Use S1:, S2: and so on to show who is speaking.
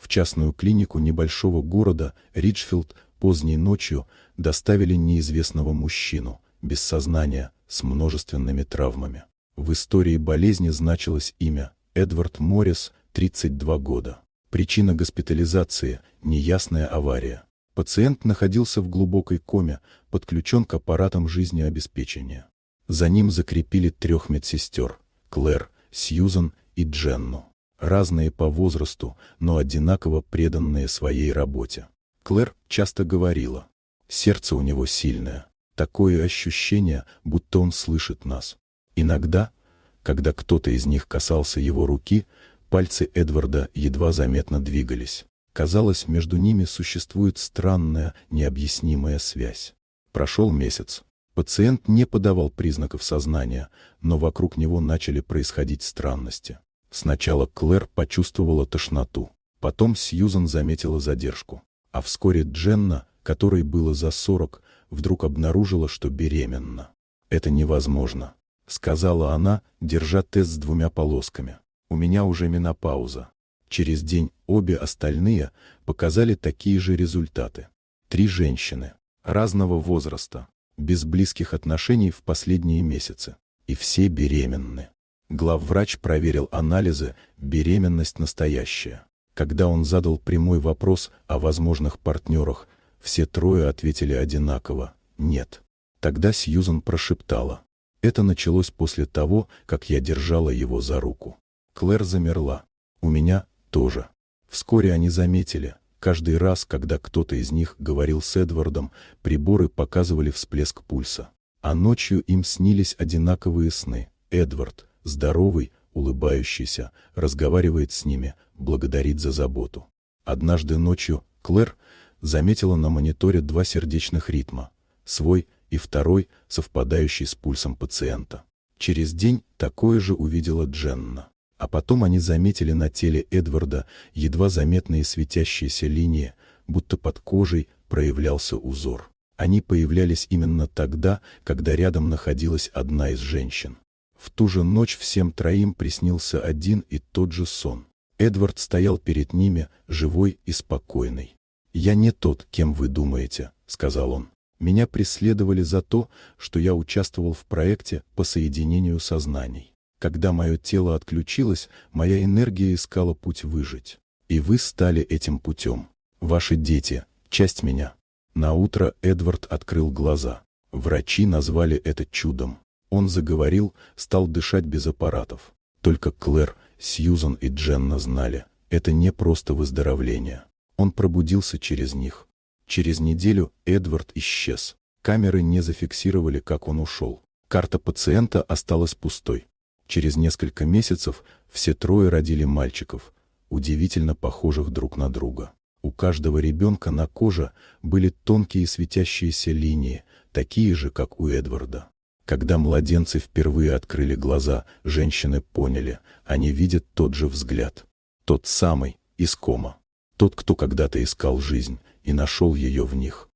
S1: В частную клинику небольшого города Риджфилд поздней ночью доставили неизвестного мужчину, без сознания, с множественными травмами. В истории болезни значилось имя Эдвард Моррис, 32 года. Причина госпитализации – неясная авария. Пациент находился в глубокой коме, подключен к аппаратам жизнеобеспечения. За ним закрепили 3 медсестер – Клэр, Сьюзан и Дженну. Разные по возрасту, но одинаково преданные своей работе. Клэр часто говорила: «Сердце у него сильное. Такое ощущение, будто он слышит нас». Иногда, когда кто-то из них касался его руки, пальцы Эдварда едва заметно двигались. Казалось, между ними существует странная, необъяснимая связь. Прошел месяц. Пациент не подавал признаков сознания, но вокруг него начали происходить странности. Сначала Клэр почувствовала тошноту, потом Сьюзан заметила задержку, а вскоре Дженна, которой было за 40, вдруг обнаружила, что беременна. «Это невозможно», — сказала она, держа тест с 2 полосками. «У меня уже менопауза». Через день обе остальные показали такие же результаты. 3 женщины, разного возраста, без близких отношений в последние месяцы, и все беременны. Главврач проверил анализы, беременность настоящая. Когда он задал прямой вопрос о возможных партнерах, все 3 ответили одинаково – нет. Тогда Сьюзан прошептала: «Это началось после того, как я держала его за руку». Клэр замерла. «У меня тоже». Вскоре они заметили, каждый раз, когда кто-то из них говорил с Эдвардом, приборы показывали всплеск пульса. А ночью им снились одинаковые сны. Эдвард, здоровый, улыбающийся, разговаривает с ними, благодарит за заботу. Однажды ночью Клэр заметила на мониторе 2 сердечных ритма, свой и второй, совпадающий с пульсом пациента. Через день такое же увидела Дженна. А потом они заметили на теле Эдварда едва заметные светящиеся линии, будто под кожей проявлялся узор. Они появлялись именно тогда, когда рядом находилась одна из женщин. В ту же ночь всем 3 приснился один и тот же сон. Эдвард стоял перед ними, живой и спокойный. «Я не тот, кем вы думаете», — сказал он. «Меня преследовали за то, что я участвовал в проекте по соединению сознаний. Когда мое тело отключилось, моя энергия искала путь выжить. И вы стали этим путем. Ваши дети — часть меня». Наутро Эдвард открыл глаза. Врачи назвали это чудом. Он заговорил, стал дышать без аппаратов. Только Клэр, Сьюзан и Дженна знали, это не просто выздоровление. Он пробудился через них. Через неделю Эдвард исчез. Камеры не зафиксировали, как он ушел. Карта пациента осталась пустой. Через несколько месяцев все 3 родили мальчиков, удивительно похожих друг на друга. У каждого ребенка на коже были тонкие светящиеся линии, такие же, как у Эдварда. Когда младенцы впервые открыли глаза, женщины поняли, они видят тот же взгляд. Тот самый, из кома. Тот, кто когда-то искал жизнь и нашел ее в них.